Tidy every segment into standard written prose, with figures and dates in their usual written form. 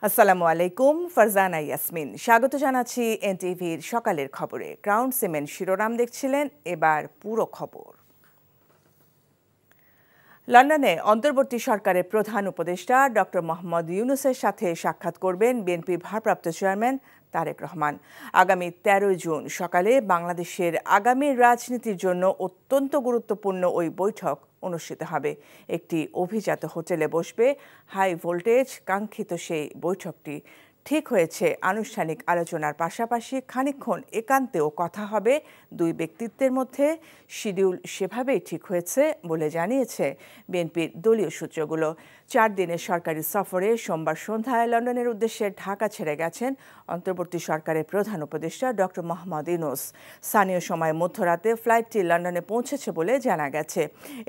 আসসালামু আলাইকুম, ফারজানা ইয়াসমিন স্বাগত জানাচ্ছি এনটিভির সকালের খবরে। ক্রাউন সিমেন্ট শিরোনাম দেখছিলেন, এবার পুরো খবর। লন্ডনে অন্তর্বর্তী সরকারের প্রধান উপদেষ্টা ডক্টর মোহাম্মদ ইউনূসের সাথে সাক্ষাৎ করবেন বিএনপির ভারপ্রাপ্ত চেয়ারম্যান তারেক রহমান। আগামী ১৩ জুন সকালে বাংলাদেশের আগামী রাজনীতির জন্য অত্যন্ত গুরুত্বপূর্ণ ওই বৈঠক অনুষ্ঠিত হবে। একটি অভিজাত হোটেলে বসবে হাই ভোল্টেজ কাঙ্ক্ষিত সেই বৈঠকটি। ঠিক হয়েছে আনুষ্ঠানিক আলোচনার পাশাপাশি খানিকক্ষণ একান্তেও কথা হবে দুই ব্যক্তিত্বের মধ্যে। শিডিউল সেভাবেই ঠিক হয়েছে বলে জানিয়েছে বিএনপির দলীয় সূত্রগুলো। ৪ দিনের সরকারি সফরে সোমবার সন্ধ্যায় লন্ডনের উদ্দেশ্যে ঢাকা ছেড়ে গেছেন অন্তর্বর্তী সরকারের প্রধান উপদেষ্টা ডক্টর মোহাম্মদ ইউনূস। স্থানীয় সময় মধ্যরাতে ফ্লাইটটি লন্ডনে পৌঁছেছে বলে জানা গেছে।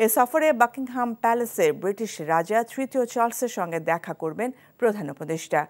এ সফরে বাকিংহাম প্যালেসে ব্রিটিশ রাজা তৃতীয় চার্লসের সঙ্গে দেখা করবেন প্রধান উপদেষ্টা।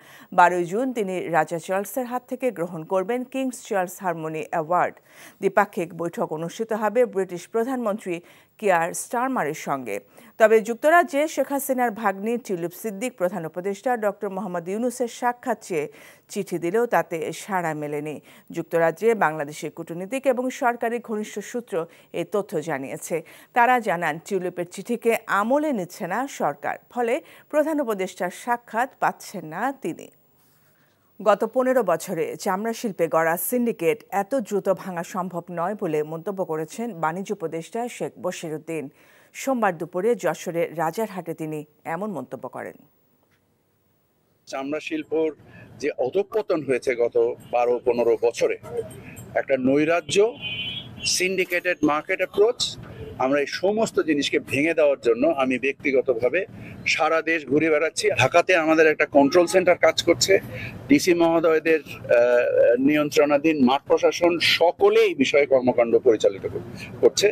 ১২ জুন তিনি রাজা চার্লসের হাত থেকে গ্রহণ করবেন কিংস চার্লস হারমোনি অ্যাওয়ার্ড। দ্বিপাক্ষিক বৈঠক অনুষ্ঠিত হবে ব্রিটিশ প্রধানমন্ত্রী কিয়ার স্টারমারের সঙ্গে। তবে যুক্তরাজ্যে শেখ হাসিনার ভাগ্নি টিউলিপ সিদ্দিক প্রধান উপদেষ্টা ডক্টর মোহাম্মদ ইউনূসের সাক্ষাৎ চেয়ে চিঠি দিলেও তাতে সাড়া মেলেনি। যুক্তরাজ্যে বাংলাদেশের কূটনীতিক এবং সরকারি ঘনিষ্ঠ সূত্র এই তথ্য জানিয়েছে। তারা জানান টিউলিপের চিঠিকে আমলে নিচ্ছে না সরকার, ফলে প্রধান উপদেষ্টার সাক্ষাৎ পাচ্ছেন না তিনি। গত ১৫ বছরে চামড়া শিল্পে গড়া সিন্ডিকেট এত দ্রুত ভাঙা সম্ভব নয় বলে মন্তব্য করেছেন বাণিজ্য উপদেষ্টা শেখ বশিরউদ্দিন। সোমবার দুপুরে যশোরের রাজারহাটে তিনি এমন মন্তব্য করেন। চামড়া শিল্পর যে অধঃপতন হয়েছে গত ১২-১৫ বছরে, একটা নৈরাজ্য, সিন্ডিকেটেড মার্কেট অ্যাপ্রোচ, আমরা এই সমস্ত জিনিসকে ভেঙে দেওয়ার জন্য আমি ব্যক্তিগতভাবে সারা দেশ ঘুরে বেড়াচ্ছি। ঢাকাতে আমাদের একটা কন্ট্রোল সেন্টার কাজ করছে। ডিসি মহোদয়দের নিয়ন্ত্রণাধীন মাঠ প্রশাসন সকলে এই বিষয়ে কর্মকাণ্ড পরিচালিত করছে।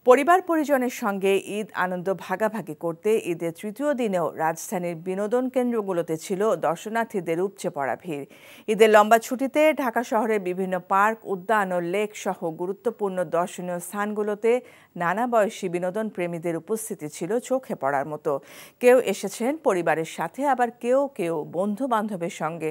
পরিবার পরিজনের সঙ্গে ঈদ আনন্দ ভাগাভাগি করতে ঈদের তৃতীয় দিনেও রাজধানীর বিনোদন কেন্দ্রগুলোতে ছিল দর্শনার্থীদের উপচে পড়া ভিড়। ঈদের লম্বা ছুটিতে ঢাকা শহরের বিভিন্ন পার্ক, উদ্যান ও লেক সহ গুরুত্বপূর্ণ দর্শনীয় স্থানগুলোতে নানা বয়সী বিনোদন প্রেমীদের উপস্থিতি ছিল চোখে পড়ার মতো। কেউ এসেছেন পরিবারের সাথে, আবার কেউ কেউ বন্ধু বান্ধবের সঙ্গে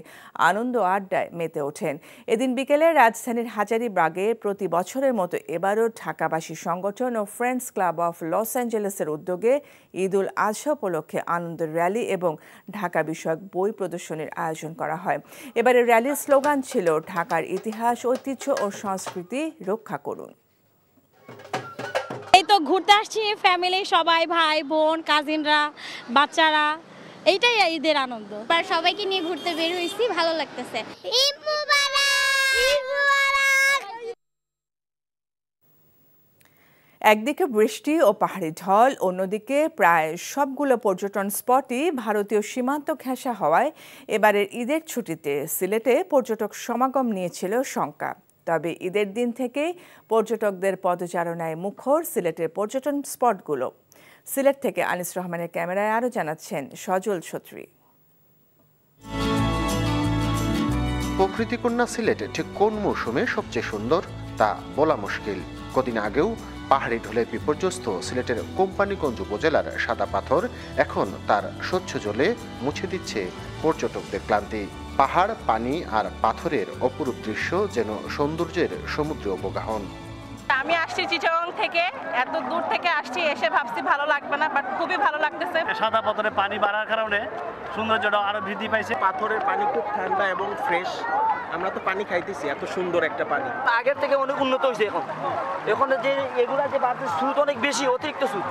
আনন্দ আড্ডায় মেতে ওঠেন। এদিন বিকেলে রাজধানীর হাজারীবাগে প্রতি বছরের মতো এবারও ঢাকাবাসী সংগঠন ও ফ্রেন্ডস ক্লাব অফ লস অ্যাঞ্জেলেসের উদ্যোগে ঈদ উল আজহা উপলক্ষে আনন্দের র্যালি এবং ঢাকা বিষয়ক বই প্রদর্শনীর আয়োজন করা হয়। এবারে র্যালির স্লোগান ছিল ঢাকার ইতিহাস, ঐতিহ্য ও সংস্কৃতি রক্ষা করুন। এই তো ঘুরতে আসছি, ফ্যামিলি সবাই, ভাই বোন কাজিনরা বাচ্চারা, এইটাই ঈদের আনন্দ। সবাইকে নিয়ে ঘুরতে বের হয়েছি, ভালো লাগতেছে। ঈদ মুবারক। একদিকে বৃষ্টি ও পাহাড়ি ঢল, অন্যদিকে প্রায় সবগুলো পর্যটন স্পটই ভারতীয় সীমান্ত ঘেঁষা হওয়ায় এবারের ঈদের ছুটিতে সিলেটে পর্যটক সমাগম নিয়েছিল শঙ্কা। তবে ঈদের দিন থেকেই পর্যটকদের পদচারণায় মুখর সিলেটের পর্যটন স্পটগুলো। সিলেট থেকে আনিস রহমানের ক্যামেরায় আরও জানাচ্ছেন সজল ছত্রী। প্রকৃতিকন্যা সিলেট ঠিক কোন মৌসুমে সবচেয়ে সুন্দর তা বলা মুশকিল। কদিন আগেও পাহাড়ি ঢলে বিপর্যস্ত সিলেটের কোম্পানীগঞ্জ উপজেলার সাদা পাথর এখন তার স্বচ্ছ জলে মুছে দিচ্ছে পর্যটকদের ক্লান্তি। পাহাড়, পানি আর পাথরের অপরূপ দৃশ্য যেন সৌন্দর্যের সমুদ্র অবগাহন। আমি আসছি চিটাগং থেকে, এত দূর থেকে আসছি, এসে ভাবছি ভালো লাগবে না, বাট খুবই ভালো লাগতেছে। সাদা পাথরে পানি বাড়ার কারণে সৌন্দর্যটা আরো বৃদ্ধি পাইছে। পাথরের পানি খুব ঠান্ডা এবং ফ্রেশ। আমরা তো পানি খাইতেছি, এত সুন্দর একটা পানি। আগের থেকে অনেক উন্নত হয়েছে এখন যে এগুলা যে বাড়ছে, সুদ অনেক বেশি, অতিরিক্ত সুদ।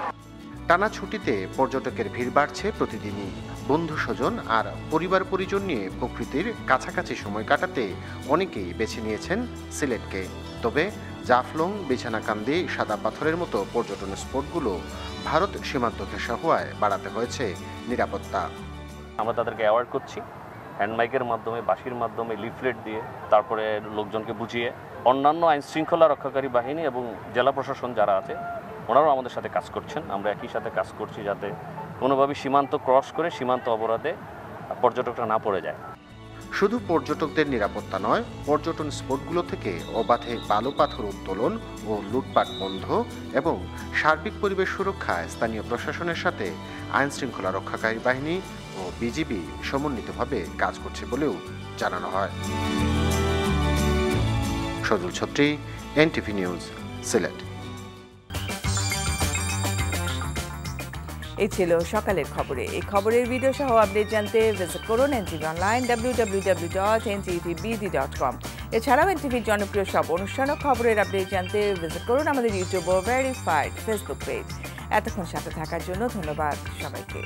টানা ছুটিতে পর্যটকের ভিড় বাড়ছে প্রতিদিনই। বন্ধু স্বজন আর পরিবার পরিজন নিয়ে প্রকৃতির কাছাকাছি সময় কাটাতে অনেকেই বেছে নিয়েছেন সিলেটকে। তবে জাফলং, বিছানাকান্দি, সাদা পাথরের মতো পর্যটন স্পটগুলো ভারত সীমান্ত ঘেঁষা হওয়ায় বাড়াতে হয়েছে নিরাপত্তা। আমরা তাদেরকে অ্যাওয়ার্ড করছি হ্যান্ড মাইকের মাধ্যমে, বাঁশির মাধ্যমে, লিফলেট দিয়ে, তারপরে লোকজনকে বুঝিয়ে। অন্যান্য আইন শৃঙ্খলা রক্ষাকারী বাহিনী এবং জেলা প্রশাসন যারা আছে ওনারাও আমাদের সাথে কাজ করছেন। আমরা একই সাথে কাজ করছি যাতে কোনোভাবে সীমান্ত ক্রস করে সীমান্ত অবরোধে পর্যটকরা না পড়ে যায়। শুধু পর্যটকদের নিরাপত্তা নয়, পর্যটন স্পটগুলো থেকে অবাধে বালু পাথর উত্তোলন ও লুটপাট বন্ধ এবং সার্বিক পরিবেশ সুরক্ষায় স্থানীয় প্রশাসনের সাথে আইন শৃঙ্খলা রক্ষাকারী বাহিনী ও বিজিবি সমন্বিতভাবে কাজ করছে বলেও জানানো হয়। সজল ছত্রী, NTV নিউজ, সিলেট। এই ছিল সকালের খবরে। এই খবরের ভিডিও সহ আপডেট জানতে ভিজিট করুন NTV অনলাইন www.ntvbd.com। এছাড়াও NTVর জনপ্রিয় সব অনুষ্ঠান ও খবরের আপডেট জানতে ভিজিট করুন আমাদের ইউটিউব ও ভেরিফাইড ফেসবুক পেজ। এতক্ষণ সাথে থাকার জন্য ধন্যবাদ সবাইকে।